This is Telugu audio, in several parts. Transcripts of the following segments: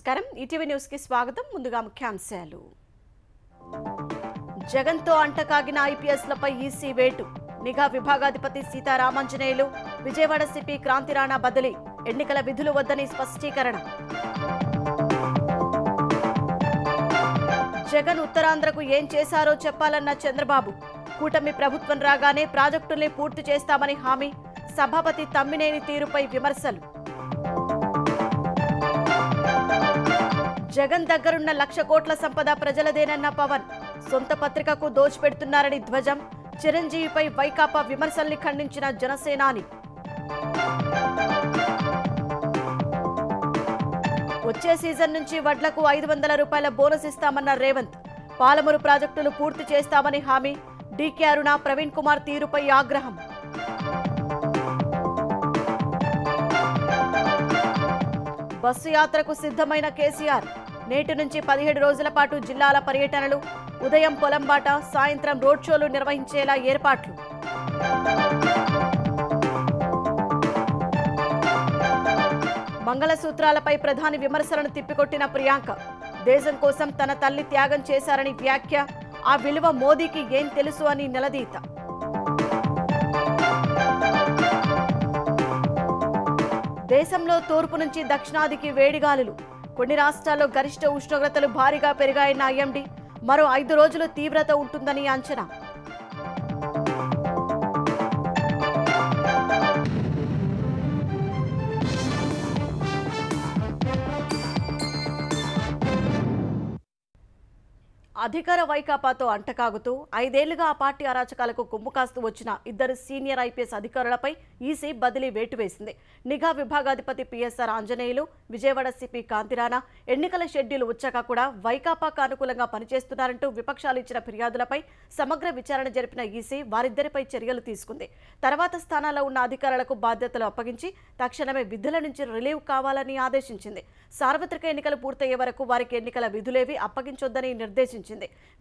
నమస్కారం ఈటీవీ న్యూస్ కి స్వాగతం ముందుగా ముఖ్యాంశాలు జగన్తో అంటకాగిన ఐపీఎస్లపై ఈసీ వేటు నిఘా విభాగాధిపతి సీతారామాంజనేయులు విజయవాడ సిపి క్రాంతి రాణా బదిలీ ఎన్నికల విధులు వద్దని స్పష్టీకరణ జగన్ ఉత్తరాంధ్రకు ఏం చేశారో చెప్పాలన్న చంద్రబాబు కూటమి ప్రభుత్వం రాగానే ప్రాజెక్టుల్ని పూర్తి చేస్తామని హామీ సభాపతి తమ్మినేని తీరుపై విమర్శలు జగన్ దగ్గరున్న 1,00,000 కోట్ల సంపద ప్రజలదేనన్న పవన్ సొంత పత్రికకు దోచిపెడుతున్నారని ధ్వజం చిరంజీవిపై వైకాపా విమర్శల్ని ఖండించిన జనసేనాని వచ్చే సీజన్ నుంచి వడ్లకు 500 రూపాయల బోనస్ ఇస్తామన్న రేవంత్ పాలమూరు ప్రాజెక్టులు పూర్తి చేస్తామని హామీ డీకే అరుణ ప్రవీణ్ కుమార్ తీరుపై ఆగ్రహం బస్సు యాత్రకు సిద్ధమైన కేసీఆర్ నేటి నుంచి 17 రోజుల పాటు జిల్లాల పర్యటనలు ఉదయం పొలంబాట సాయంత్రం రోడ్ షోలు నిర్వహించేలా ఏర్పాట్లు మంగళసూత్రాలపై ప్రధాని విమర్శలను తిప్పికొట్టిన ప్రియాంక దేశం కోసం తన తల్లి త్యాగం చేశారని వ్యాఖ్య ఆ విలువ మోదీకి ఏం తెలుసు అని నిలదీత దేశంలో తూర్పు నుంచి దక్షిణాదికి వేడిగాలులు కొన్ని రాష్ట్రాల్లో గరిష్ట ఉష్ణోగ్రతలు భారీగా పెరిగాయన్న ఐఎండీ మరో 5 రోజులు తీవ్రత ఉంటుందని అంచనా అధికార వైకాపాతో అంటకాగుతూ 5 ఏళ్లుగా ఆ పార్టీ అరాచకాలకు కొమ్ము కాస్తూ వచ్చిన 2 సీనియర్ ఐపీఎస్ అధికారులపై ఈసీ బదిలీ వేటు వేసింది నిఘా విభాగాధిపతి పిఎస్ఆర్ ఆంజనేయులు విజయవాడ సిపి కాంతిరాణా ఎన్నికల షెడ్యూల్ వచ్చాక కూడా వైకాపాకు అనుకూలంగా పనిచేస్తున్నారంటూ విపక్షాలు ఇచ్చిన ఫిర్యాదులపై సమగ్ర విచారణ జరిపిన ఈసీ వారిద్దరిపై చర్యలు తీసుకుంది తర్వాత స్థానాల్లో ఉన్న అధికారులకు బాధ్యతలు అప్పగించి తక్షణమే విధుల నుంచి రిలీవ్ కావాలని ఆదేశించింది సార్వత్రిక ఎన్నికలు పూర్తయ్యే వరకు వారికి ఎన్నికల విధులేవి అప్పగించొద్దని నిర్దేశించింది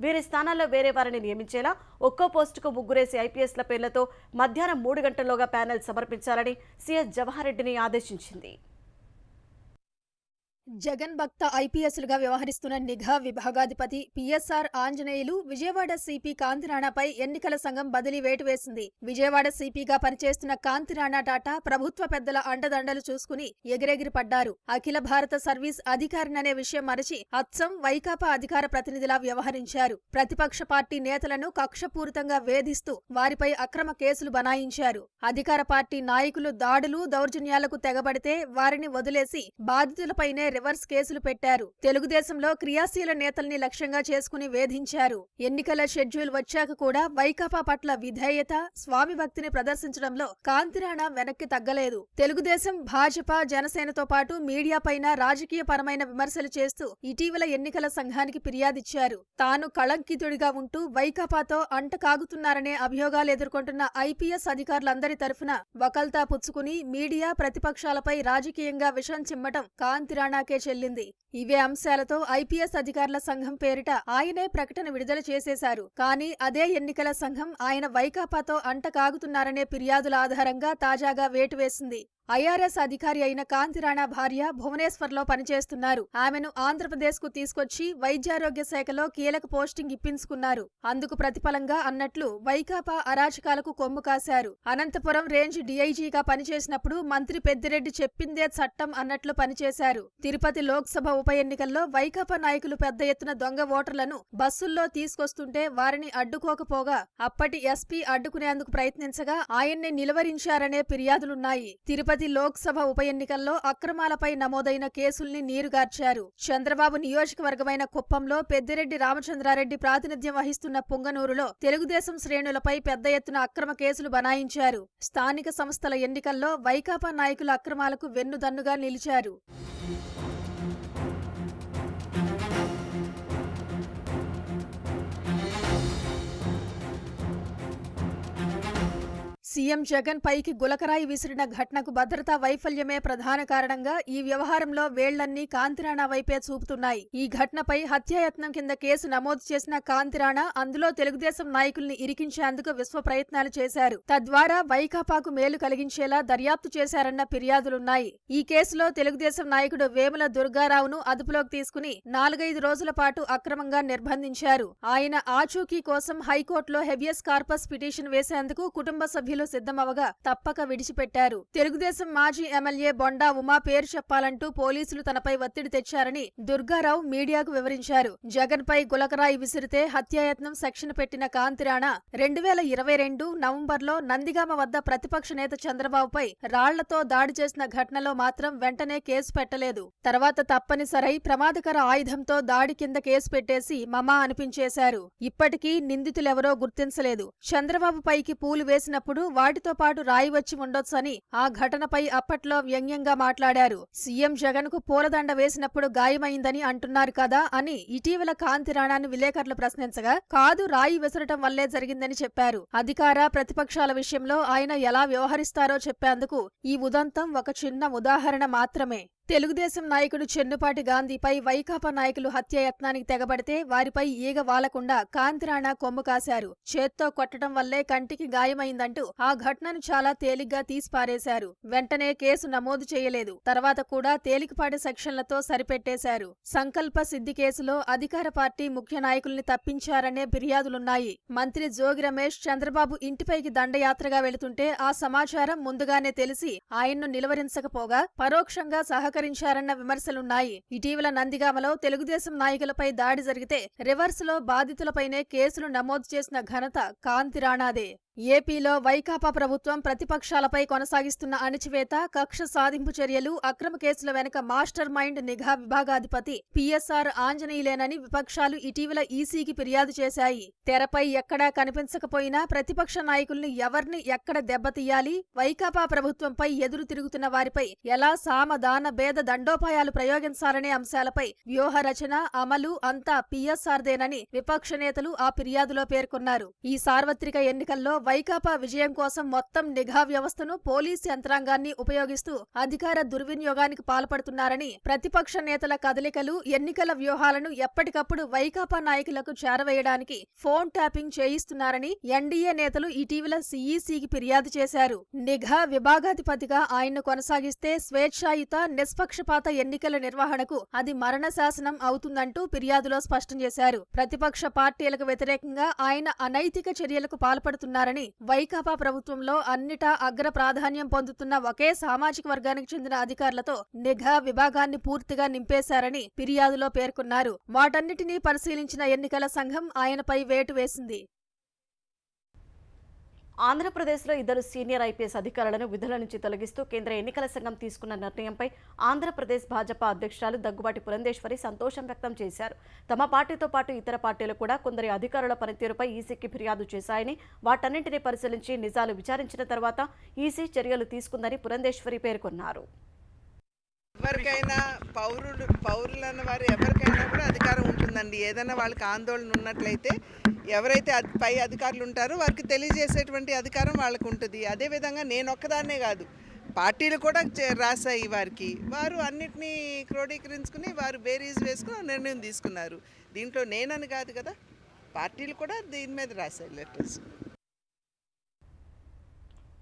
వీరి స్థానాల్లో వేరే వారిని నియమించేలా ఒక్కో పోస్టుకు 3 ఐపీఎస్ల పేర్లతో మధ్యాహ్నం 3 గంటల్లోగా ప్యానెల్ సమర్పించాలని సీఎస్ జవహర్ రెడ్డిని ఆదేశించింది జగన్ భక్త ఐపీఎస్లుగా వ్యవహరిస్తున్న నిఘా విభాగాధిపతి పిఎస్ఆర్ ఆంజనేయులు విజయవాడ సిపి కాంతిరాణాపై ఎన్నికల సంఘం బదిలీ వేటు వేసింది విజయవాడ సిపిగా పనిచేస్తున్న కాంతిరాణా టాటా ప్రభుత్వ పెద్దల అండదండలు చూసుకుని ఎగిరెగిరి పడ్డారు అఖిల భారత సర్వీస్ అధికారిననే విషయం మరచి అచ్చం వైకాపా అధికార ప్రతినిధిలా వ్యవహరించారు ప్రతిపక్ష పార్టీ నేతలను కక్షపూరితంగా వేధిస్తూ వారిపై అక్రమ కేసులు బనాయించారు అధికార పార్టీ నాయకులు దాడులు దౌర్జన్యాలకు తెగబడితే వారిని వదిలేసి బాధితులపైనే రివర్స్ కేసులు పెట్టారు తెలుగుదేశంలో క్రియాశీల నేతల్ని లక్ష్యంగా చేసుకుని వేధించారు ఎన్నికల షెడ్యూల్ వచ్చాక కూడా వైకాపా పట్ల విధేయత స్వామి భక్తిని ప్రదర్శించడంలో కాంతిరాణా వెనక్కి తగ్గలేదు తెలుగుదేశం భాజపా జనసేనతో పాటు మీడియాపైన రాజకీయ పరమైన విమర్శలు చేస్తూ ఇటీవల ఎన్నికల సంఘానికి ఫిర్యాదిచ్చారు తాను కళంకితుడిగా ఉంటూ వైకాపాతో అంటకాగుతున్నారనే అభియోగాలు ఎదుర్కొంటున్న ఐపీఎస్ అధికారులందరి తరఫున వకల్తా పుచ్చుకుని మీడియా ప్రతిపక్షాలపై రాజకీయంగా విషం చిమ్మటం కాంతిరాణా చెల్లింది ఇవే అంశాలతో ఐపీఎస్ అధికారుల సంఘం పేరిట ఆయనే ప్రకటన విడుదల చేసేశారు కానీ అదే ఎన్నికల సంఘం ఆయన వైకాపాతో అంటకాగుతున్నారనే ఫిర్యాదుల ఆధారంగా తాజాగా వేటు వేసింది ఐఆర్ఎస్ అధికారి అయిన కాంతిరాణా భార్య భువనేశ్వర్లో పనిచేస్తున్నారు ఆమెను ఆంధ్రప్రదేశ్ కు తీసుకొచ్చి వైద్యారోగ్య శాఖలో కీలక పోస్టింగ్ ఇప్పించుకున్నారు అందుకు ప్రతిఫలంగా అన్నట్లు వైకాపా అరాచకాలకు కొమ్ము కాశారు అనంతపురం రేంజ్ డీఐజీగా పనిచేసినప్పుడు మంత్రి పెద్దిరెడ్డి చెప్పిందే చట్టం అన్నట్లు పనిచేశారు తిరుపతి లోక్సభ ఉప ఎన్నికల్లో వైకాపా నాయకులు పెద్ద ఎత్తున దొంగ ఓటర్లను బస్సుల్లో తీసుకొస్తుంటే వారిని అడ్డుకోకపోగా అప్పటి ఎస్పీ అడ్డుకునేందుకు ప్రయత్నించగా ఆయన్ని నిలువరించారనే ఫిర్యాదులున్నాయి తిరుపతి లోక్సభ ఉప ఎన్నికల్లో అక్రమాలపై నమోదైన కేసుల్ని నీరుగార్చారు చంద్రబాబు నియోజకవర్గమైన కుప్పంలో పెద్దిరెడ్డి రామచంద్రారెడ్డి ప్రాతినిధ్యం వహిస్తున్న పుంగనూరులో తెలుగుదేశం శ్రేణులపై పెద్ద ఎత్తున అక్రమ కేసులు బనాయించారు స్థానిక సంస్థల ఎన్నికల్లో వైకాపా నాయకుల అక్రమాలకు వెన్నుదన్నుగా నిలిచారు సీఎం జగన్ పైకి గులకరాయి విసిరిన ఘటనకు భద్రతా వైఫల్యమే ప్రధాన కారణంగా ఈ వ్యవహారంలో వేళ్లన్నీ కాంతిరాణా వైపే చూపుతున్నాయి. ఈ ఘటనపై హత్యాయత్నం కింద కేసు నమోదు చేసిన కాంతిరాణా అందులో తెలుగుదేశం నాయకుల్ని ఇరికించేందుకు విశ్వ ప్రయత్నాలు చేశారు. తద్వారా వైకాపాకు మేలు కలిగించేలా దర్యాప్తు చేశారన్న ఫిర్యాదులున్నాయి. ఈ కేసులో తెలుగుదేశం నాయకుడు వేముల దుర్గారావును అదుపులోకి తీసుకుని 4-5 రోజుల పాటు అక్రమంగా నిర్బంధించారు. ఆయన ఆచూకీ కోసం హైకోర్టులో హెబియస్ కార్పస్ పిటిషన్ వేసేందుకు కుటుంబ సభ్యులు సిద్ధమవగా తప్పక విడిచిపెట్టారు. తెలుగుదేశం మాజీ ఎమ్మెల్యే బొండా ఉమా పేరు చెప్పాలంటూ పోలీసులు తనపై ఒత్తిడి తెచ్చారని దుర్గారావు మీడియాకు వివరించారు. జగన్ పై గులకరాయి విసిరితే హత్యాయత్నం సెక్షన్ పెట్టిన కాంతిరాణా 2022 నవంబర్లో నందిగామ వద్ద ప్రతిపక్ష నేత చంద్రబాబుపై రాళ్లతో దాడి చేసిన ఘటనలో మాత్రం వెంటనే కేసు పెట్టలేదు. తర్వాత తప్పనిసరై ప్రమాదకర ఆయుధంతో దాడి కింద కేసు పెట్టేసి మమా అనిపించేశారు. ఇప్పటికీ నిందితులెవరో గుర్తించలేదు. చంద్రబాబు పైకి పూలు వేసినప్పుడు వాటితో పాటు రాయి వచ్చి ఉండొచ్చని ఆ ఘటనపై అప్పట్లో వ్యంగ్యంగా మాట్లాడారు. సీఎం జగన్ కు పూలదండ వేసినప్పుడు గాయమైందని అంటున్నారు కదా అని ఇటీవల కాంతిరాణాను విలేకరులు ప్రశ్నించగా కాదు, రాయి విసరటం వల్లే జరిగిందని చెప్పారు. అధికార ప్రతిపక్షాల విషయంలో ఆయన ఎలా వ్యవహరిస్తారో చెప్పేందుకు ఈ ఉదంతం ఒక చిన్న ఉదాహరణ మాత్రమే. తెలుగుదేశం నాయకుడు చెన్నుపాటి గాంధీపై వైకాపా నాయకులు హత్యాయత్నానికి తెగబడితే వారిపై ఈగ వాలకుండా కాంతిరాణా కొమ్ము కాశారు. చేత్తో కొట్టడం వల్లే కంటికి గాయమైందంటూ ఆ ఘటనను చాలా తేలిగ్గా తీసిపారేశారు. వెంటనే కేసు నమోదు చేయలేదు. తర్వాత కూడా తేలికపాటి సెక్షన్లతో సరిపెట్టేశారు. సంకల్ప సిద్ధి కేసులో అధికార పార్టీ ముఖ్య నాయకుల్ని తప్పించారనే ఫిర్యాదులున్నాయి. మంత్రి జోగి రమేష్ చంద్రబాబు ఇంటిపైకి దండయాత్రగా వెళుతుంటే ఆ సమాచారం ముందుగానే తెలిసి ఆయన్ను నిలువరించకపోగా పరోక్షంగా సహకరించారన్న విమర్శలున్నాయి. ఇటీవల నందిగామలో తెలుగుదేశం నాయకులపై దాడి జరిగితే రివర్స్ లో బాధితులపైనే కేసులు నమోదు చేసిన ఘనత కాంతిరాణాదే. ఏపీలో వైకాపా ప్రభుత్వం ప్రతిపక్షాలపై కొనసాగిస్తున్న అణచివేత, కక్ష సాధింపు చర్యలు, అక్రమ కేసుల వెనుక మాస్టర్ మైండ్ నిఘా విభాగాధిపతి పిఎస్ఆర్ ఆంజనేయులేనని విపక్షాలు ఇటీవల ఈసీకి ఫిర్యాదు చేశాయి. తెరపై ఎక్కడా కనిపించకపోయినా ప్రతిపక్ష నాయకుల్ని ఎవర్ని ఎక్కడ దెబ్బతీయాలి, వైకాపా ప్రభుత్వంపై ఎదురు తిరుగుతున్న వారిపై ఎలా సామదాన భేద దండోపాయాలు ప్రయోగించాలనే అంశాలపై వ్యూహ రచన, అమలు అంతా పిఎస్ఆర్దేనని విపక్ష నేతలు ఆ ఫిర్యాదులో పేర్కొన్నారు. ఈ సార్వత్రిక ఎన్నికల్లో వైకాపా విజయం కోసం మొత్తం నిఘా వ్యవస్థను, పోలీస్ యంత్రాంగాన్ని ఉపయోగిస్తూ అధికార దుర్వినియోగానికి పాల్పడుతున్నారని, ప్రతిపక్ష నేతల కదలికలు, ఎన్నికల వ్యూహాలను ఎప్పటికప్పుడు వైకాపా నాయకులకు చేరవేయడానికి ఫోన్ ట్యాపింగ్ చేయిస్తున్నారని ఎన్డీఏ నేతలు ఇటీవల సీఈసీకి ఫిర్యాదు చేశారు. నిఘా విభాగాధిపతిగా ఆయన్ను కొనసాగిస్తే స్వేచ్ఛాయుత, నిష్పక్షపాత ఎన్నికల నిర్వహణకు అది మరణ శాసనం అవుతుందంటూ ఫిర్యాదులో స్పష్టం చేశారు. ప్రతిపక్ష పార్టీలకు వ్యతిరేకంగా ఆయన అనైతిక చర్యలకు పాల్పడుతున్నారని, వైకాపా ప్రభుత్వంలో అన్నిటా అగ్ర ప్రాధాన్యం పొందుతున్న ఒకే సామాజిక వర్గానికి చెందిన అధికారులతో నిఘా విభాగాన్ని పూర్తిగా నింపేశారని ఫిర్యాదులో పేర్కొన్నారు. వాటన్నిటినీ పరిశీలించిన ఎన్నికల సంఘం ఆయనపై వేటు వేసింది. ఆంధ్రప్రదేశ్లో 2 సీనియర్ ఐపీఎస్ అధికారులను విధుల నుంచి తొలగిస్తూ కేంద్ర ఎన్నికల సంఘం తీసుకున్న నిర్ణయంపై ఆంధ్రప్రదేశ్ భాజపా అధ్యక్షురాలు దగ్గుబాటి పురంధేశ్వరి సంతోషం వ్యక్తం చేశారు. తమ పార్టీతో పాటు ఇతర పార్టీలు కూడా కొందరి అధికారుల పనితీరుపై ఈసీకి ఫిర్యాదు చేశాయని, వాటన్నింటినీ పరిశీలించి నిజాలు విచారించిన తర్వాత ఈసీ చర్యలు తీసుకుందని పురంధేశ్వరి పేర్కొన్నారు. ఎవరికైనా పౌరులన్న వారు ఎవరికైనా కూడా అధికారం ఉంటుందండి. ఏదైనా వాళ్ళకి ఆందోళన ఉన్నట్లయితే ఎవరైతే పై అధికారులు ఉంటారో వారికి తెలియజేసేటువంటి అధికారం వాళ్ళకు ఉంటుంది. అదేవిధంగా నేను ఒక్కదాన్నే కాదు, పార్టీలు కూడా రాశాయి వారికి. వారు అన్నిటినీ క్రోడీకరించుకుని వారు బేరీజ్ వేసుకుని నిర్ణయం తీసుకున్నారు. దీంట్లో నేనని కాదు కదా, పార్టీలు కూడా దీని మీద రాశాయి లెటర్స్.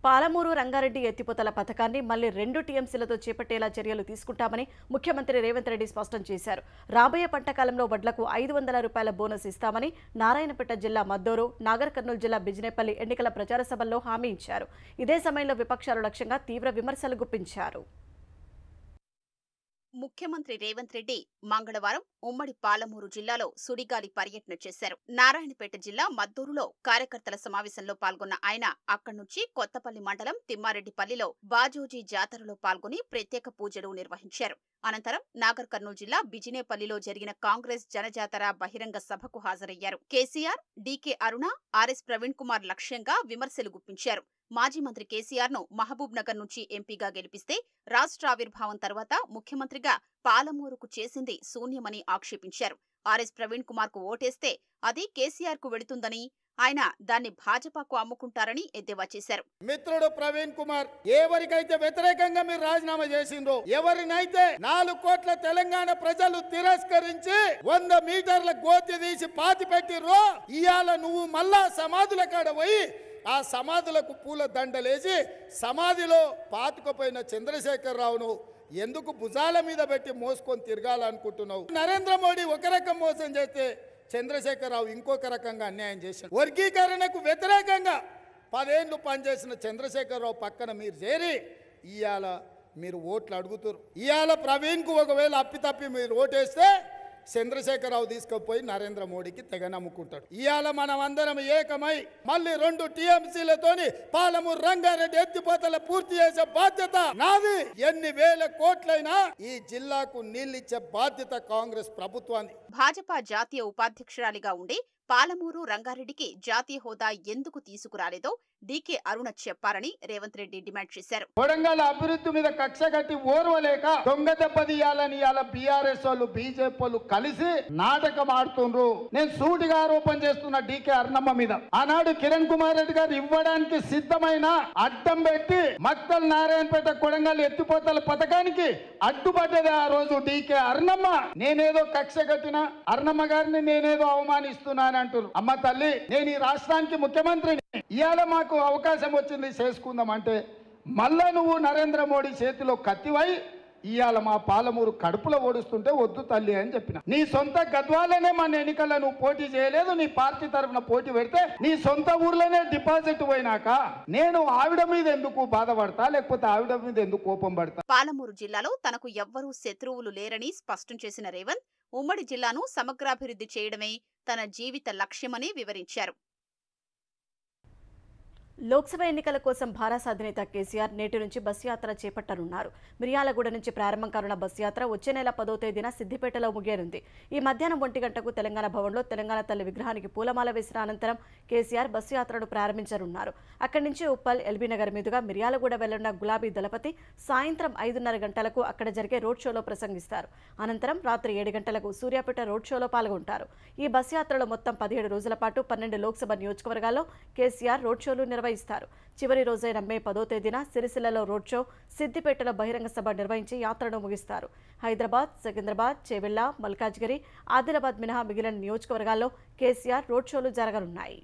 పాలమూరు రంగారెడ్డి ఎత్తిపోతల పథకాన్ని మళ్లీ 2 టీఎంసీలతో చేపట్టేలా చర్యలు తీసుకుంటామని ముఖ్యమంత్రి రేవంత్ రెడ్డి స్పష్టం చేశారు. రాబోయే పంటకాలంలో వడ్లకు 500 రూపాయల బోనస్ ఇస్తామని నారాయణపేట జిల్లా మద్దూరు, నాగర్ కర్నూలు జిల్లా బిజినేపల్లి ఎన్నికల ప్రచార సభల్లో హామీ ఇచ్చారు. ఇదే సమయంలో విపక్షాలు లక్ష్యంగా తీవ్ర విమర్శలు గుప్పించారు. ముఖ్యమంత్రి రేవంత్ రెడ్డి మంగళవారం ఉమ్మడి పాలమూరు జిల్లాలో సుడిగాలి పర్యటన చేశారు. నారాయణపేట జిల్లా మద్దూరులో కార్యకర్తల సమావేశంలో పాల్గొన్న ఆయన అక్కడి నుంచి కొత్తపల్లి మండలం తిమ్మారెడ్డిపల్లిలో బాజోజీ జాతరలో పాల్గొని ప్రత్యేక పూజలు నిర్వహించారు. అనంతరం నాగర్ కర్నూలు జిల్లా బిజినేపల్లిలో జరిగిన కాంగ్రెస్ జనజాతర బహిరంగ సభకు హాజరయ్యారు. కేసీఆర్, డీకే అరుణ, ఆర్ఎస్ ప్రవీణ్ కుమార్ లక్ష్యంగా విమర్శలు గుప్పించారు. మాజీ మంత్రి కేసీఆర్ ను మహబూబ్ నగర్ నుంచి ఎంపీగా గెలిపిస్తే రాష్ట్ర ఆవిర్భావం తర్వాత ముఖ్యమంత్రిగా పాలమూరుకు చేసింది శూన్యమని ఆక్షేపించారు. ఆర్ఎస్ ప్రవీణ్ కుమార్ కు ఓటేస్తే అది కేసీఆర్ కు వెళుతుందని, ఆయన దాన్ని భాజపాకు అమ్ముకుంటారని ఎద్దేవా చేశారు. మిత్రుడు ప్రవీణ్ కుమార్ ఎవరికైతే వ్యతిరేకంగా మీరు రాజీనామా చేసిండ్రో, ఎవరినైతే 4 కోట్ల తెలంగాణ ప్రజలు తిరస్కరించి 100 మీటర్ల గోతి తీసి పాతి పెట్టిర్రో, ఇవాళ నువ్వు మళ్ళా సమాధుల కాడ పోయి ఆ సమాధులకు పూల దండలేసి సమాధిలో పాతుకుపోయిన చంద్రశేఖరరావును ఎందుకు భుజాల మీద పెట్టి మోసుకొని తిరగాలనుకుంటున్నావు? నరేంద్ర మోడీ ఒక రకం మోసం చేస్తే చంద్రశేఖరరావు ఇంకొక రకంగా అన్యాయం చేశాడు. వర్గీకరణకు వ్యతిరేకంగా 10 ఏళ్ళు పనిచేసిన చంద్రశేఖరరావు పక్కన మీరు చేరి ఇవాళ మీరు ఓట్లు అడుగుతారు. ఇవాళ ప్రవీణ్కు ఒకవేళ అప్పితప్పి మీరు ఓటేస్తే చంద్రశేఖరరావు తీసుకుపోయి నరేంద్ర మోడీకి తెగ నమ్ముకుంటాడు. ఇవాళ మనం అందరం ఏకమై మళ్ళీ 2 టీఎంసీలతోని పాలమూరు రంగారెడ్డి ఎత్తిపోతల పూర్తి చేసే బాధ్యత నాది. ఎన్ని వేల కోట్లైనా ఈ జిల్లాకు నీళ్ళిచ్చే బాధ్యత కాంగ్రెస్ ప్రభుత్వాన్ని. భాజపా జాతీయ ఉపాధ్యక్షురాలిగా ఉండి పాలమూరు రంగారెడ్డికి జాతీయ హోదా ఎందుకు తీసుకురాలేదో డీకే అరుణ చెప్పారని రేవంత్ రెడ్డి డిమాండ్ చేశారు. కొడంగల్ అభివృద్ధి మీద కక్ష కట్టి ఓర్వలేక దొంగ దెబ్బతీయాలని ఇవాళ బీఆర్ఎస్ వాళ్ళు బీజేపీ వాళ్ళు కలిసి నాటకం ఆడుతుండ్రు. నేను సూటిగా ఆరోపణ చేస్తున్న డీకే అరుణమ్మ మీద ఆనాడు కిరణ్ కుమార్ రెడ్డి గారు ఇవ్వడానికి సిద్ధమైన అడ్డం పెట్టి మక్తల్ నారాయణపేట కొడంగల్ ఎత్తిపోతల పథకానికి అడ్డుపడ్డది ఆ రోజు డీకే అరుణమ్మ. నేనేదో కక్ష కట్టిన అరుణమ్మ గారిని నేనేదో అవమానిస్తున్నాను అంటారు. అమ్మ తల్లి, నేను ఈ రాష్ట్రానికి ముఖ్యమంత్రిని. ఇవాళ మాకు అవకాశం వచ్చింది చేసుకుందాం అంటే మళ్ళా నువ్వు నరేంద్ర మోడీ చేతిలో కత్తివై ఇవాళ మా పాలమూరు కడుపులో ఓడుస్తుంటే వద్దు తల్లి అని చెప్పిన. నీ సొంత గద్వాలనే మన ఎన్నికల్లో నువ్వు పోటీ చేయలేదు. నీ పార్టీ తరఫున పోటీ పెడితే నీ సొంత ఊర్లోనే డిపాజిట్ పోయినాక నేను ఆవిడ మీద ఎందుకు బాధపడతా, లేకపోతే ఆవిడ మీద ఎందుకు కోపం పడతా? పాలమూరు జిల్లాలో తనకు ఎవ్వరూ శత్రువులు లేరని స్పష్టం చేసిన రేవంత్ ఉమ్మడి జిల్లాను సమగ్రాభివృద్ధి చేయడమే తన జీవిత లక్ష్యమని వివరించారు. లోక్సభ ఎన్నికల కోసం భారత అధినేత కేసీఆర్ నేటి నుంచి బస్సు యాత్ర చేపట్టనున్నారు. మిర్యాలగూడ నుంచి ప్రారంభం కానున్న బస్సు యాత్ర వచ్చే నెల 10వ తేదీన సిద్దిపేటలో ముగియనుంది. ఈ మధ్యాహ్నం 1 గంటకు తెలంగాణ భవన్లో తెలంగాణ తల్లి విగ్రహానికి పూలమాల వేసిన అనంతరం కేసీఆర్ బస్సు యాత్రను ప్రారంభించనున్నారు. అక్కడి నుంచి ఉప్పల్ ఎల్బీనగర్ మీదుగా మిర్యాలగూడ వెళ్లనున్న గులాబీ దళపతి సాయంత్రం 5:30 గంటలకు అక్కడ జరిగే రోడ్ షోలో ప్రసంగిస్తారు. అనంతరం రాత్రి 7 గంటలకు సూర్యాపేట రోడ్ షోలో పాల్గొంటారు. ఈ బస్సు యాత్రలో మొత్తం 17 రోజుల పాటు 12 లోక్సభ నియోజకవర్గాల్లో కేసీఆర్ రోడ్ షోలు నిర్వహిస్తారు. చివరి రోజైన మే 10వ తేదీన సిరిసిల్లలో రోడ్ షో, సిద్దిపేటలో బహిరంగ సభ నిర్వహించి యాత్రను ముగిస్తారు. హైదరాబాద్, సికింద్రాబాద్, చేవెళ్ల, మల్కాజ్గిరి, ఆదిలాబాద్ మినహా మిగిలిన నియోజకవర్గాల్లో కేసీఆర్ రోడ్ షోలు జరగనున్నాయి.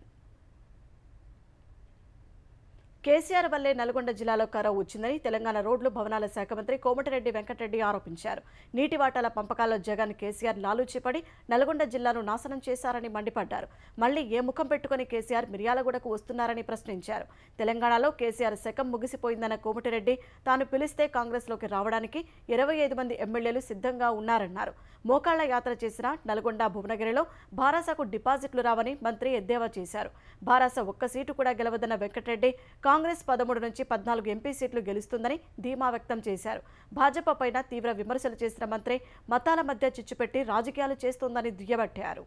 కేసీఆర్ వల్లే నల్గొండ జిల్లాలో కరవు వచ్చిందని తెలంగాణ రోడ్లు భవనాల శాఖ మంత్రి కోమటిరెడ్డి వెంకటరెడ్డి ఆరోపించారు. నీటి వాటాల పంపకాల్లో జగన్, కేసీఆర్ లాలూచిపడి నల్గొండ జిల్లాను నాశనం చేశారని మండిపడ్డారు. మళ్లీ ఏ ముఖం పెట్టుకుని కేసీఆర్ మిర్యాలగూడకు వస్తున్నారని ప్రశ్నించారు. తెలంగాణలో కేసీఆర్ శకం ముగిసిపోయిందన్న కోమటిరెడ్డి తాను పిలిస్తే కాంగ్రెస్లోకి రావడానికి 25 మంది ఎమ్మెల్యేలు సిద్ధంగా ఉన్నారన్నారు. మోకాళ్ల యాత్ర చేసిన నల్గొండ, భువనగిరిలో భారాసకు డిపాజిట్లు రావని మంత్రి ఎద్దేవా చేశారు. భారాస ఒక్క సీటు కూడా గెలవదన్న వెంకటరెడ్డి కాంగ్రెస్ 13 నుంచి 14 ఎంపీ సీట్లు గెలుస్తుందని ధీమా వ్యక్తం చేశారు. భాజపా పైన తీవ్ర విమర్శలు చేసిన మంత్రి మతాల మధ్య చిచ్చుపెట్టి రాజకీయాలు చేస్తోందని దుయ్యబట్టారు.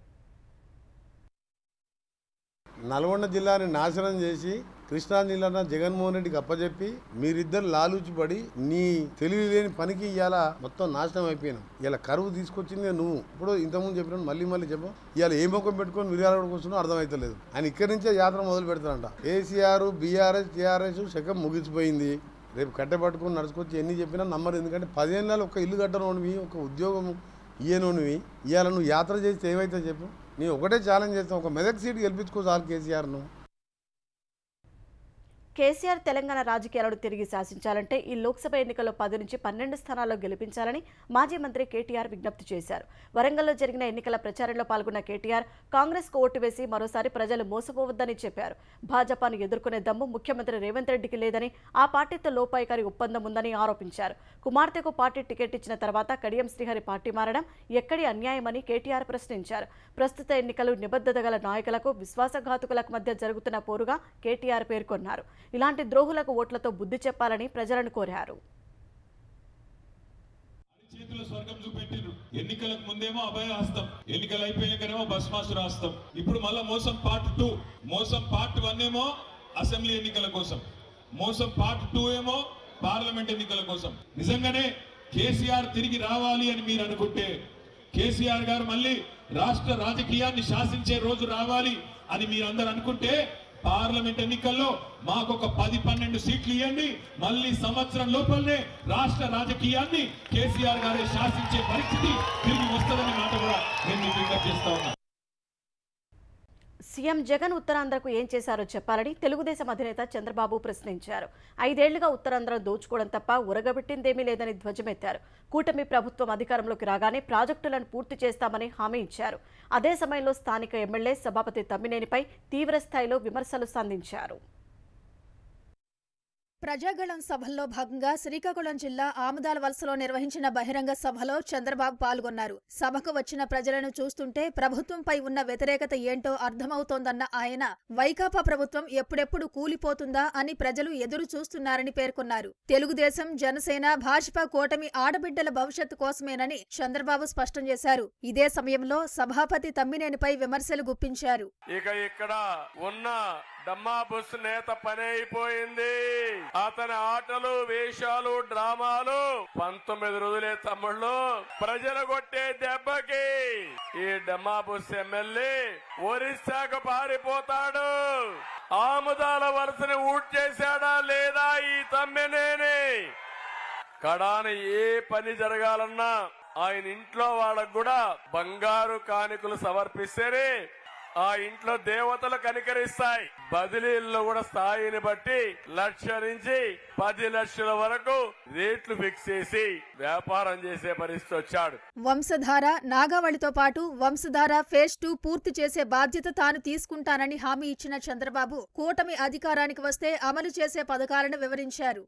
నల్గొండ జిల్లాని నాశనం చేసి కృష్ణా జిల్లాను జగన్మోహన్ రెడ్డికి అప్పచెప్పి మీరిద్దరు లాలూచిపడి నీ తెలివి లేని పనికి ఇవాళ మొత్తం నాశనం అయిపోయినాం. ఇలా కరువు తీసుకొచ్చింది నువ్వు. ఇప్పుడు ఇంతకుముందు చెప్పిన మళ్ళీ చెప్పు. ఇవాళ ఏ ముఖం పెట్టుకొని మిర్యాలగూడ కూర్చున్నా అర్థమవుతలేదు. ఆయన ఇక్కడి నుంచే యాత్ర మొదలు పెడతారంట. కేసీఆర్, బీఆర్ఎస్, టీఆర్ఎస్ శకం ముగిసిపోయింది. రేపు కట్టెపట్టుకుని నడుచుకొచ్చి ఎన్ని చెప్పినా నమ్మరు. ఎందుకంటే 10 ఏళ్ళలో ఒక ఇల్లు కట్టనోనివి, ఒక ఉద్యోగం ఇయ్యనోనివి ఇవాళ నువ్వు యాత్ర చేస్తే ఏమైతే చెప్పు. నేను ఒకటే ఛాలెంజ్ చేస్తాను, ఒక మెదక్ సీటు గెలిపించుకో చాలు కేసీఆర్ను. కేసీఆర్ తెలంగాణ రాజకీయాలను తిరిగి శాసించాలంటే ఈ లోక్సభ ఎన్నికల్లో 10 నుంచి 12 స్థానాల్లో గెలిపించాలని మాజీ మంత్రి కేటీఆర్ విజ్ఞప్తి చేశారు. వరంగల్లో జరిగిన ఎన్నికల ప్రచారంలో పాల్గొన్న కేటీఆర్ కాంగ్రెస్కు ఓటు వేసి మరోసారి ప్రజలు మోసపోవద్దని చెప్పారు. భాజపాను ఎదుర్కొనే దమ్ము ముఖ్యమంత్రి రేవంత్ రెడ్డికి లేదని, ఆ పార్టీతో లోపాయికారి ఒప్పందం ఉందని ఆరోపించారు. కుమార్తెకు పార్టీ టికెట్ ఇచ్చిన తర్వాత కడియం శ్రీహరి పార్టీ మారడం ఎక్కడి అన్యాయమని కేటీఆర్ ప్రశ్నించారు. ప్రస్తుత ఎన్నికలు నిబద్ధత గల నాయకులకు, విశ్వాసఘాతుకులకు మధ్య జరుగుతున్న పోరుగా కేటీఆర్ పేర్కొన్నారు. ఇలాంటి ద్రోహులకు ఓట్లతో బుద్ధి చెప్పాలని ప్రజలను కోరారు. చేతుల స్వర్గం చూపెట్టిరు. ఎన్నికలకు ముందేమో అభయహస్తం, ఎన్నికలు అయిపోయినాకనేమో భస్మాసుర హస్తం. ఇప్పుడు మళ్ళా మోసం పార్ట్ 2. మోసం పార్ట్ 1 ఏమో అసెంబ్లీ ఎన్నికల కోసం, మోసం పార్ట్ 2 ఏమో పార్లమెంట్ ఎన్నికల కోసం. నిజంగానే కేసీఆర్ తిరిగి రావాలి అని మీరు అనుకుంటే, కేసీఆర్ గారు మళ్ళీ రాష్ట్ర రాజకీయాన్ని శాసించే రోజు రావాలి, అని మీరందరూ అనుకుంటే పార్లమెంట్ ఎన్నికల్లో మాకు ఒక 10-12 సీట్లు ఇవ్వండి, మళ్ళీ సంవత్సరం లోపలనే రాష్ట్ర రాజకీయాన్ని కేసీఆర్ గారే శాసించే పరిస్థితి తిరిగి వస్తుందనే మాట కూడా నేను మీకు విజ్ఞప్తి చేస్తా ఉన్నా. సీఎం జగన్ ఉత్తరాంధ్రకు ఏం చేశారో చెప్పాలని తెలుగుదేశం అధినేత చంద్రబాబు ప్రశ్నించారు. 5 ఏళ్లుగా ఉత్తరాంధ్ర దోచుకోవడం తప్ప ఉరగబెట్టిందేమీ లేదని ధ్వజమెత్తారు. కూటమి ప్రభుత్వం అధికారంలోకి రాగానే ప్రాజెక్టులను పూర్తి చేస్తామని హామీ ఇచ్చారు. అదే సమయంలో స్థానిక ఎమ్మెల్యే సభాపతి తమ్మినేనిపై తీవ్ర స్థాయిలో విమర్శలు సంధించారు. ప్రజాగళం సభల్లో భాగంగా శ్రీకాకుళం జిల్లా ఆముదాల వలసలో నిర్వహించిన బహిరంగ సభలో చంద్రబాబు పాల్గొన్నారు. సభకు వచ్చిన ప్రజలను చూస్తుంటే ప్రభుత్వంపై ఉన్న వ్యతిరేకత ఏంటో అర్థమవుతోందన్న ఆయన వైకాపా ప్రభుత్వం ఎప్పుడెప్పుడు కూలిపోతుందా అని ప్రజలు ఎదురు చూస్తున్నారని పేర్కొన్నారు. తెలుగుదేశం, జనసేన, భాజపా కూటమి ఆడబిడ్డల భవిష్యత్తు కోసమేనని చంద్రబాబు స్పష్టం చేశారు. ఇదే సమయంలో సభాపతి తమ్మినేనిపై విమర్శలు గుప్పించారు. ఇక ఇక్కడ ఉన్న డమ్మా బుస్ నేత పని అయిపోయింది. అతని ఆటలు, వేషాలు, డ్రామాలు 19 రోజులే తమ్ముళ్ళు. ప్రజలు కొట్టే దెబ్బకి ఈ డమ్మా బుస్ ఎమ్మెల్యే ఒరిస్సాకు పారిపోతాడు. ఆముదాల వలసని ఊట్ చేశాడా లేదా ఈ తమ్మినేని? కడాని ఏ పని జరగాలన్నా ఆయన ఇంట్లో వాళ్ళకు కూడా బంగారు కానుకలు సమర్పిస్తేనే ఆ ఇంట్లో దేవతలు కనికరిస్తాయి. బదిలీల్లో కూడా స్థాయిని బట్టి 1 లక్ష నుంచి 10 లక్షల వరకు రేట్లు ఫిక్స్ చేసి వ్యాపారం చేసే పరిస్థితి వచ్చాడు. వంశధార, నాగావళితో పాటు వంశధార ఫేజ్ 2 పూర్తి చేసే బాధ్యత తాను తీసుకుంటానని హామీ ఇచ్చిన చంద్రబాబు కూటమి అధికారానికి వస్తే అమలు చేసే పథకాలను వివరించారు.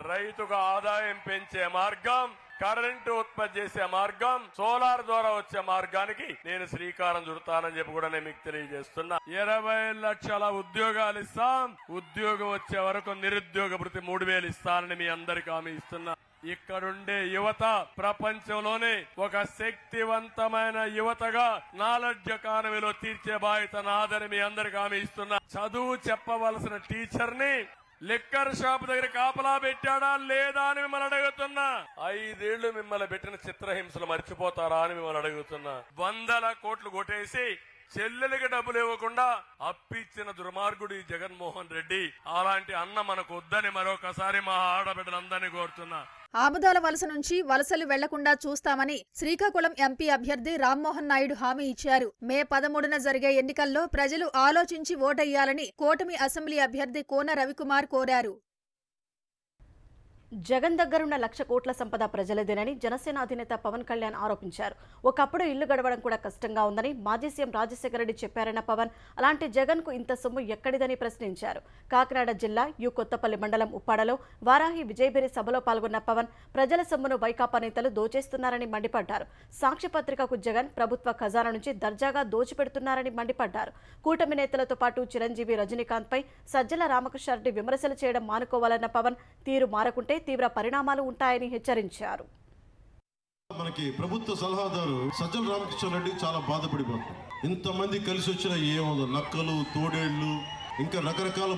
రైతుకు ఆదాయం పెంచే మార్గం, కరెంటు ఉత్పత్తి చేసే మార్గం, సోలార్ ద్వారా వచ్చే మార్గానికి నేను శ్రీకారం చుడతానని చెప్పి కూడా నేను మీకు తెలియజేస్తున్నా. 20 లక్షల ఉద్యోగాలు ఇస్తాం. ఉద్యోగం వచ్చే వరకు నిరుద్యోగ భృతి 3000 ఇస్తానని మీ అందరికి హామీ ఇస్తున్నా. ఇక్కడుండే యువత ప్రపంచంలోనే ఒక శక్తివంతమైన యువతగా నాలెడ్జ్ ఎకానమీలో తీర్చే బాధ్యత నాదని మీ అందరికి హామీ ఇస్తున్నా. చదువు చెప్పవలసిన టీచర్ ని లిక్కర్ షాప్ దగ్గర కాపలా పెట్టాడా లేదా అని మిమ్మల్ని అడుగుతున్నా. 5 ఏళ్లు మిమ్మల్ని పెట్టిన చిత్రహింసలు మర్చిపోతారా అని మిమ్మల్ని అడుగుతున్నా. 100 కోట్లు కొట్టేసి చెల్లెలకి డబ్బులు ఇవ్వకుండా అప్పిచ్చిన దుర్మార్గుడు ఈ జగన్మోహన్ రెడ్డి. అలాంటి అన్న మనకు వద్దని మరొకసారి మా ఆడబిడ్డలందరినీ కోరుతున్నా. ఆముదాల వలస నుంచి వలసలు వెళ్లకుండా చూస్తామని శ్రీకాకుళం ఎంపీ అభ్యర్థి రామ్మోహన్ నాయుడు హామీ ఇచ్చారు. మే 13న జరిగే ఎన్నికల్లో ప్రజలు ఆలోచించి ఓటెయ్యాలని కూటమి అసెంబ్లీ అభ్యర్థి కోన రవికుమార్ కోరారు. జగన్ దగ్గరున్న 1 లక్ష కోట్ల సంపద ప్రజలదేనని జనసేన అధినేత పవన్ కళ్యాణ్ ఆరోపించారు. ఒకప్పుడు ఇల్లు గడవడం కూడా కష్టంగా ఉందని మాజీ సీఎం రాజశేఖర రెడ్డి చెప్పారన్న పవన్ అలాంటి జగన్కు ఇంత సొమ్ము ఎక్కడిదని ప్రశ్నించారు. కాకినాడ జిల్లా కొత్తపల్లి మండలం ఉప్పాడలో వారాహి విజయబేరి సభలో పాల్గొన్న పవన్ ప్రజల సొమ్మును వైకాపా నేతలు దోచేస్తున్నారని మండిపడ్డారు. సాక్ష్యపత్రికకు జగన్ ప్రభుత్వ ఖజానా నుంచి దర్జాగా దోచిపెడుతున్నారని మండిపడ్డారు. కూటమి నేతలతో పాటు చిరంజీవి, రజనీకాంత్ పై సజ్జల రామకృష్ణారెడ్డి విమర్శలు చేయడం మానుకోవాలన్న పవన్ తీరు మారకుంటే తీవ్ర పరిణామాలు ఉంటాయని హెచ్చరించారు. మనకి ప్రభుత్వ సలహాదారు సజ్జల రామకృష్ణారెడ్డి చాలా బాధపడిపోతారు. ఇంతమంది కలిసి వచ్చిన ఏమో నక్కలు, తోడేళ్లు, ఇంకా రకరకాల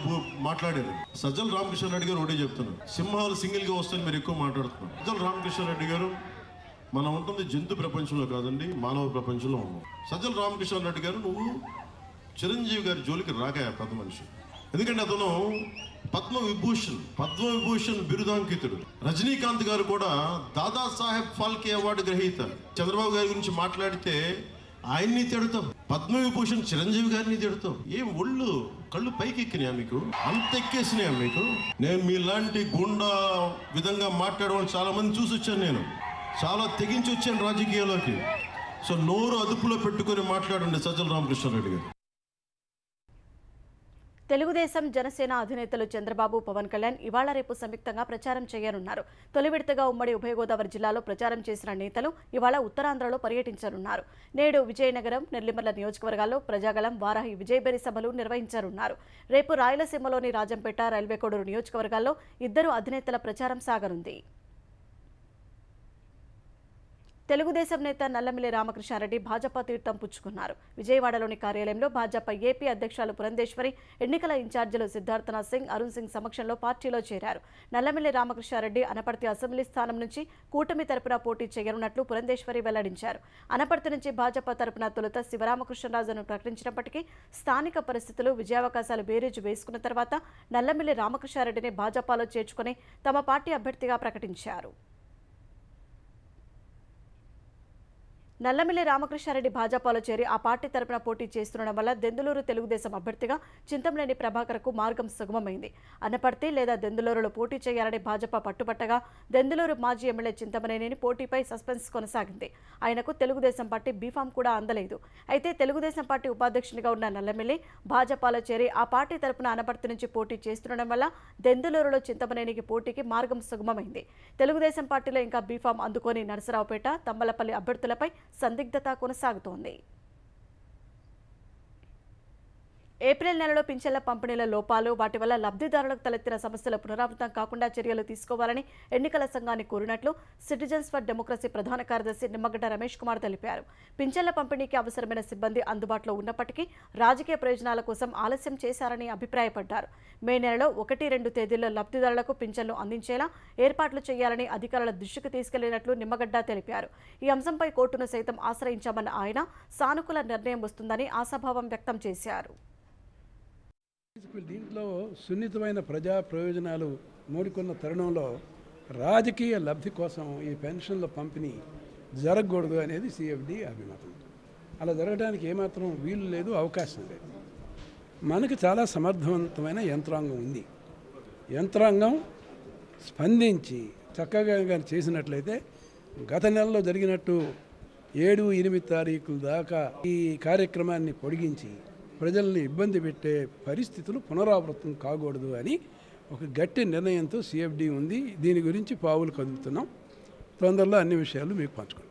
మాట్లాడారు. సజ్జల రామకృష్ణారెడ్డి గారు ఒకటే చెప్తున్నారు, సింహాలు సింగిల్ గా వస్తాయని మీరు ఎక్కువ మాట్లాడుతున్నారు. సజ్జల రామకృష్ణారెడ్డి గారు మనం ఉంటుంది జంతు ప్రపంచంలో కాదండి, మానవ ప్రపంచంలో ఉన్నాం. సజ్జల రామకృష్ణారెడ్డి గారు నువ్వు చిరంజీవి గారి జోలికి రాకాయ పెద్ద మనిషి. ఎందుకంటే అతను పద్మవిభూషణ్ బిరుదాంకితుడు. రజనీకాంత్ గారు కూడా దాదాసాహెబ్ ఫాల్కే అవార్డు గ్రహీత. చంద్రబాబు గారి గురించి మాట్లాడితే ఆయన్ని తిడతాం, పద్మవిభూషణ్ చిరంజీవి గారిని తిడతాం. ఏం ఒళ్ళు కళ్ళు పైకి ఎక్కినాయా మీకు? అంత ఎక్కేసినాయా మీకు? నేను మీలాంటి గుండా విధంగా మాట్లాడడం చాలా మంది చూసి వచ్చాను. నేను చాలా తెగించి వచ్చాను రాజకీయాల్లోకి. సో నోరు అదుపులో పెట్టుకుని మాట్లాడండి సజ్జల రామకృష్ణారెడ్డి గారు. తెలుగుదేశం, జనసేన అధినేతలు చంద్రబాబు, పవన్ కళ్యాణ్ ఇవాళ రేపు సంయుక్తంగా ప్రచారం చేయనున్నారు. తొలి విడతగా ఉమ్మడి ఉభయ గోదావరి జిల్లాలో ప్రచారం చేసిన నేతలు ఇవాళ ఉత్తరాంధ్రలో పర్యటించనున్నారు. నేడు విజయనగరం, నెల్లిమర్ల నియోజకవర్గాల్లో ప్రజాగళం, వారాహి విజయబేరి సభలు నిర్వహించనున్నారు. రేపు రాయలసీమలోని రాజంపేట, రైల్వే కోడూరు నియోజకవర్గాల్లో 2 అధినేతల ప్రచారం సాగనుంది. తెలుగుదేశం నేత నల్లమిల్లి రామకృష్ణారెడ్డి భాజపా తీర్థం పుచ్చుకున్నారు. విజయవాడలోని కార్యాలయంలో భాజపా ఏపీ అధ్యక్షులు పురంధేశ్వరి, ఎన్నికల ఇన్ఛార్జీలు సిద్ధార్థనాథ్ సింగ్, అరుణ్ సింగ్ సమక్షంలో పార్టీలో చేరారు. నల్లమిల్లి రామకృష్ణారెడ్డి అనపర్తి అసెంబ్లీ స్థానం నుంచి కూటమి తరపున పోటీ చేయనున్నట్లు పురంధేశ్వరి వెల్లడించారు. అనపర్తి నుంచి భాజపా తరపున తొలుత శివరామకృష్ణరాజును ప్రకటించినప్పటికీ స్థానిక పరిస్థితులు, విజయావకాశాలు బేరీజు వేసుకున్న తర్వాత నల్లమిల్లి రామకృష్ణారెడ్డిని భాజపాలో చేర్చుకుని తమ పార్టీ అభ్యర్థిగా ప్రకటించారు. నల్లమిల్లి రామకృష్ణారెడ్డి భాజపాలో చేరి ఆ పార్టీ తరపున పోటీ చేస్తుండడం వల్ల దెందులూరు తెలుగుదేశం అభ్యర్థిగా చింతమనేని ప్రభాకర్కు మార్గం సుగమమైంది. అనపర్తి లేదా దెందులూరులో పోటీ చేయాలని భాజపా పట్టుబట్టగా దెందులూరు మాజీ ఎమ్మెల్యే చింతమనేని పోటీపై సస్పెన్స్ కొనసాగింది. ఆయనకు తెలుగుదేశం పార్టీ బీఫామ్ కూడా అందలేదు. అయితే తెలుగుదేశం పార్టీ ఉపాధ్యక్షునిగా ఉన్న నల్లమిల్లి భాజపాలో చేరి ఆ పార్టీ తరపున అనపర్తి నుంచి పోటీ చేస్తుండడం వల్ల దెందులూరులో చింతమనేనికి పోటీకి మార్గం సుగమమైంది. తెలుగుదేశం పార్టీలో ఇంకా బీఫామ్ అందుకొని నరసరావుపేట, తంబలపల్లి అభ్యర్థులపై సందిగ్ధత కొనసాగుతోంది. ఏప్రిల్ నెలలో పింఛన్ల పంపిణీల లోపాలు, వాటి వల్ల లబ్ధిదారులకు తలెత్తిన సమస్యల పునరావృతం కాకుండా చర్యలు తీసుకోవాలని ఎన్నికల సంఘాన్ని కోరినట్లు సిటిజన్స్ ఫర్ డెమోక్రసీ ప్రధాన కార్యదర్శి నిమ్మగడ్డ రమేష్ కుమార్ తెలిపారు. పింఛన్ల పంపిణీకి అవసరమైన సిబ్బంది అందుబాటులో ఉన్నప్పటికీ రాజకీయ ప్రయోజనాల కోసం ఆలస్యం చేశారని అభిప్రాయపడ్డారు. మే నెలలో 1-2 తేదీల్లో లబ్ధిదారులకు పింఛన్లు అందించేలా ఏర్పాట్లు చేయాలని అధికారుల దృష్టికి తీసుకెళ్లినట్లు నిమ్మగడ్డ తెలిపారు. ఈ అంశంపై కోర్టును సైతం ఆశ్రయించామన్న ఆయన సానుకూల నిర్ణయం వస్తుందని ఆశాభావం వ్యక్తం చేశారు. దీంట్లో సున్నితమైన ప్రజా ప్రయోజనాలు మూడుకున్న తరుణంలో రాజకీయ లబ్ధి కోసం ఈ పెన్షన్ల పంపిణీ జరగకూడదు అనేది సిఎఫ్డి అభిమతం. అలా జరగడానికి ఏమాత్రం వీలు లేదు, అవకాశం లేదు. మనకు చాలా సమర్థవంతమైన యంత్రాంగం ఉంది. యంత్రాంగం స్పందించి చక్కగా చేసినట్లయితే గత నెలలో జరిగినట్టు 7-8 తారీఖుల దాకా ఈ కార్యక్రమాన్ని పొడిగించి ప్రజల్ని ఇబ్బంది పెట్టే పరిస్థితులు పునరావృతం కాకూడదు అని ఒక గట్టి నిర్ణయంతో సిఎఫ్డి ఉంది. దీని గురించి పావులు కదుపుతున్నాం. తొందరలో అన్ని విషయాలు మీకు పంచుకుంటాం.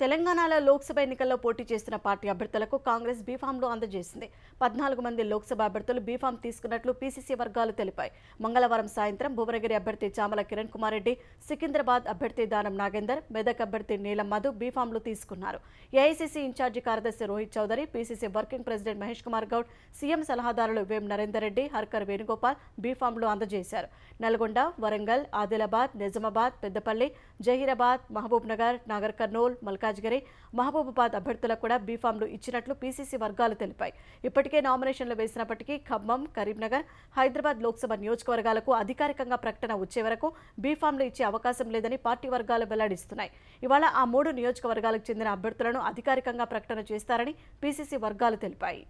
తెలంగాణలో లోక్సభ ఎన్నికల్లో పోటీ చేస్తున్న పార్టీ అభ్యర్థులకు కాంగ్రెస్ బీఫామ్లు అందజేసింది. 14 మంది లోక్సభ అభ్యర్థులు బీఫామ్ తీసుకున్నట్లు పీసీసీ వర్గాలు తెలిపాయి. మంగళవారం సాయంత్రం భువనగిరి అభ్యర్థి చామల కిరణ్ కుమార్ రెడ్డి, సికింద్రాబాద్ అభ్యర్థి దానం నాగేందర్, మెదక్ అభ్యర్థి నీలం మధు బీఫామ్లు తీసుకున్నారు. ఏఐసీసీ ఇన్ఛార్జి కార్యదర్శి Rohit Chaudhary, PCC working president Mahesh Kumar Goud, CM సలహాదారులు వేం నరేందర్ రెడ్డి, హర్కర్ వేణుగోపాల్ బీఫామ్లు అందజేశారు. నల్గొండ, వరంగల్, ఆదిలాబాద్, నిజామాబాద్, పెద్దపల్లి, జహీరాబాద్, మహబూబ్ నగర్, నాగర్ కర్నూల్, మల్కాజ్గిరి, మహబూబాబాద్ అభ్యర్థులకు కూడా బీఫామ్లు ఇచ్చినట్లు పీసీసీ వర్గాలు తెలిపాయి. ఇప్పటికే నామినేషన్లు వేసినప్పటికీ ఖమ్మం, కరీంనగర్, హైదరాబాద్ లోక్సభ నియోజకవర్గాలకు అధికారికంగా ప్రకటన వచ్చే వరకు బీఫామ్లు ఇచ్చే అవకాశం లేదని పార్టీ వర్గాలు వెల్లడిస్తున్నాయి. ఇవాళ ఆ 3 నియోజకవర్గాలకు చెందిన అభ్యర్థులను అధికారికంగా ప్రకటన చేస్తారని పీసీసీ వర్గాలు తెలిపాయి.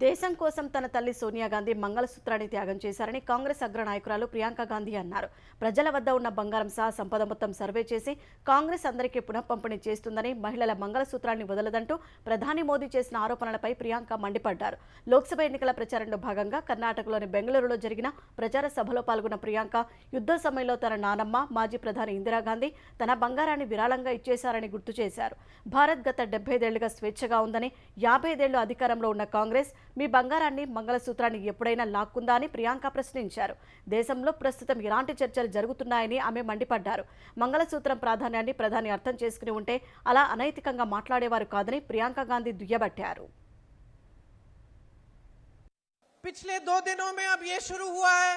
దేశం కోసం తన తల్లి సోనియా గాంధీ మంగళసూత్రాన్ని త్యాగం చేశారని కాంగ్రెస్ అగ్రనాయకురాలు ప్రియాంక గాంధీ అన్నారు. ప్రజల వద్ద ఉన్న బంగారం సహా సంపద మొత్తం సర్వే చేసి కాంగ్రెస్ అందరికీ పునఃపంపిణీ చేస్తుందని, మహిళల మంగళసూత్రాన్ని వదలదంటూ ప్రధాని మోదీ చేసిన ఆరోపణలపై ప్రియాంక మండిపడ్డారు. లోక్సభ ఎన్నికల ప్రచారంలో భాగంగా కర్ణాటకలోని బెంగళూరులో జరిగిన ప్రచార సభలో పాల్గొన్న ప్రియాంక యుద్ధ సమయంలో తన నానమ్మ, మాజీ ప్రధాని ఇందిరాగాంధీ తన బంగారాన్ని విరాళంగా ఇచ్చేశారని గుర్తు చేశారు. భారత్ గత 75 ఏళ్లుగా స్వేచ్ఛగా ఉందని, 55 ఏళ్లు అధికారంలో ఉన్న కాంగ్రెస్ మీ బంగారాన్ని, మంగళసూత్రాన్ని ఎప్పుడైనా లాక్కుందా అని ప్రియాంక ప్రశ్నించారు. దేశంలో ప్రస్తుతం ఇలాంటి చర్చలు జరుగుతున్నాయని ఆమె మండిపడ్డారు. మంగళసూత్రం ప్రాధాన్యాన్ని ప్రధాని అర్థం చేసుకుని ఉంటే అలా అనైతికంగా మాట్లాడేవారు కాదని ప్రియాంక గాంధీ దుయ్యబట్టారు. पिछले 2 दिनों में अब ये शुरू हुआ है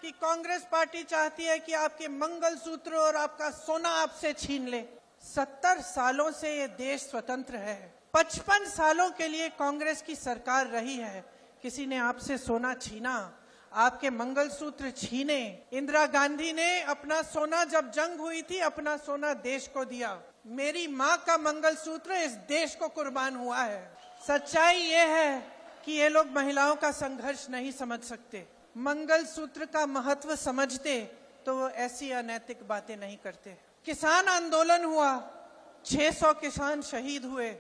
कि कांग्रेस पार्टी चाहती है कि आपके मंगलसूत्र और आपका सोना आपसे छीन ले। 70 सालों से ये देश स्वतंत्र है। 55 सालों के लिए कांग्रेस की सरकार रही है। किसी ने आपसे सोना छीना, आपके मंगलसूत्र छीने। इंदिरा गांधी ने अपना सोना, जब जंग हुई थी, अपना सोना देश को दिया। मेरी माँ का मंगलसूत्र इस देश को कुर्बान हुआ है। सच्चाई ये है कि ये लोग महिलाओं का संघर्ष नहीं समझ सकते। मंगलसूत्र का महत्व समझते तो वो ऐसी अनैतिक बातें नहीं करते। किसान आंदोलन हुआ, 600 किसान शहीद हुए।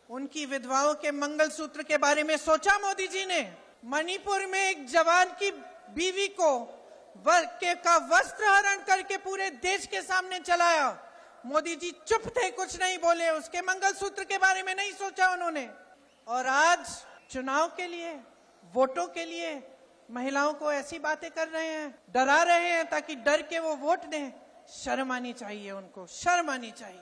उनकी विधवाओं के मंगलसूत्र के बारे में सोचा मोदी जी ने? मणिपुर में एक जवान की बीवी को का वस्त्र हरण करके पूरे देश के सामने चलाया। मोदी जी चुप थे, कुछ नहीं बोले। उसके मंगलसूत्र के बारे में नहीं सोचा उन्होंने। और आज चुनाव के लिए, वोटों के लिए महिलाओं को ऐसी बातें कर रहे हैं, डरा रहे हैं ताकि डर के वो वोट दें। शर्म आनी चाहिए, उनको शर्म आनी चाहिए।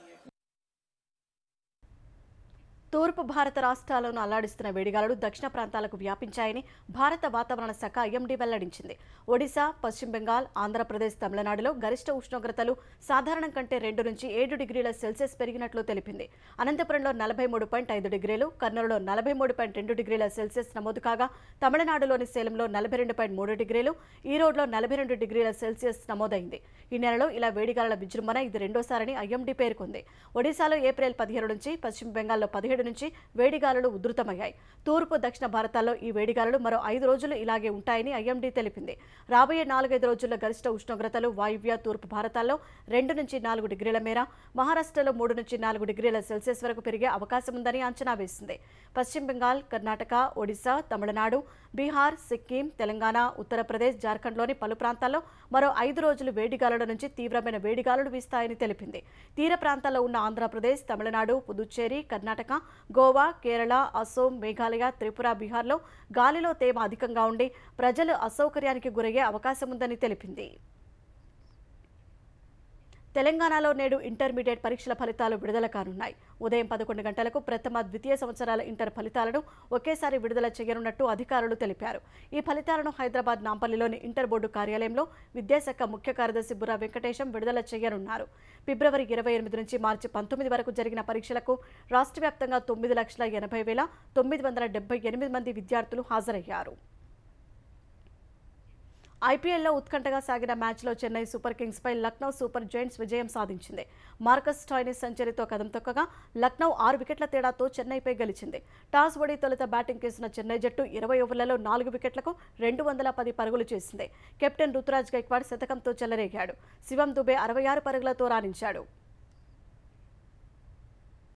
తూర్పు భారత రాష్ట్రాలను అల్లాడిస్తున్న వేడిగాలులు దక్షిణ ప్రాంతాలకు వ్యాపించాయని భారత వాతావరణ శాఖ ఐఎండీ వెల్లడించింది. ఒడిశా, పశ్చిమ బెంగాల్, ఆంధ్రప్రదేశ్, తమిళనాడులో గరిష్ట ఉష్ణోగ్రతలు సాధారణం కంటే 2 నుంచి 7 డిగ్రీల సెల్సియస్ పెరిగినట్లు తెలిపింది. అనంతపురంలో 43.5 డిగ్రీలు, కర్నూలులో 43.2 డిగ్రీల సెల్సియస్ నమోదు కాగా తమిళనాడులోని సేలంలో 42.3 డిగ్రీలు, ఈరోడ్లో 42 డిగ్రీల సెల్సియస్ నమోదైంది. ఈ నెలలో ఇలా వేడిగాలుల విజృంభణ ఇది రెండోసారని ఐఎండీ పేర్కొంది. ఒడిశాలో ఏప్రిల్ 17 నుంచి, పశ్చిమ బెంగాల్లో 17 నుంచి వేడిగాలులు ఉధృతమయ్యాయి. తూర్పు, దక్షిణ భారతాల్లో ఈ వేడిగాలులు మరో 5 రోజులు ఇలాగే ఉంటాయని ఐఎండీ తెలిపింది. రాబోయే 4-5 రోజుల్లో గరిష్ట ఉష్ణోగ్రతలు వాయువ్య, తూర్పు భారతాల్లో 2 నుంచి 4 డిగ్రీల మేర, మహారాష్ట్రలో 3 నుంచి 4 డిగ్రీల సెల్సియస్ వరకు పెరిగే అవకాశం ఉందని అంచనా వేసింది. పశ్చిమ బెంగాల్, కర్ణాటక, ఒడిశా, తమిళనాడు, బీహార్, సిక్కిం, తెలంగాణ, ఉత్తరప్రదేశ్, జార్ఖండ్లోని పలు ప్రాంతాల్లో మరో 5 రోజులు వేడిగాలుల నుంచి తీవ్రమైన వేడిగాలులు వీస్తాయని తెలిపింది. తీర ప్రాంతాల్లో ఉన్న ఆంధ్రప్రదేశ్, తమిళనాడు, పుదుచ్చేరి, కర్ణాటక, గోవా, కేరళ, అసోం, మేఘాలయ, త్రిపుర, బీహార్లో గాలిలో తేమ అధికంగా ఉండి ప్రజలు అసౌకర్యానికి గురయ్యే అవకాశం ఉందని తెలిపింది. తెలంగాణలో నేడు ఇంటర్మీడియట్ పరీక్షల ఫలితాలు విడుదల కానున్నాయి. ఉదయం 11 గంటలకు ప్రథమ, ద్వితీయ సంవత్సరాల ఇంటర్ ఫలితాలను ఒకేసారి విడుదల చేయనున్నట్టు అధికారులు తెలిపారు. ఈ ఫలితాలను హైదరాబాద్ నాంపల్లిలోని ఇంటర్ బోర్డు కార్యాలయంలో విద్యాశాఖ ముఖ్య కార్యదర్శి బుర్రా వెంకటేశం విడుదల చేయనున్నారు. ఫిబ్రవరి 28 నుంచి మార్చి 19 వరకు జరిగిన పరీక్షలకు రాష్ట్ర వ్యాప్తంగా 9,80,978 మంది విద్యార్థులు హాజరయ్యారు. ఐపీఎల్లో ఉత్కంఠగా సాగిన మ్యాచ్లో చెన్నై సూపర్ కింగ్స్ పై లక్నో సూపర్ జైంట్స్ విజయం సాధించింది. మార్కస్ స్టాయినిస్ సెంచరీతో కదం తొక్కగా లక్నో 6 వికెట్ల తేడాతో చెన్నైపై గెలిచింది. టాస్ ఓడి తొలుత బ్యాటింగ్ చేసిన చెన్నై జట్టు 20 ఓవర్లలో 4 వికెట్లకు 210 పరుగులు చేసింది. కెప్టెన్ రుతురాజ్ గైక్వాడ్ శతకంతో చెలరేగాడు. శివం దుబే 66 పరుగులతో రాణించాడు.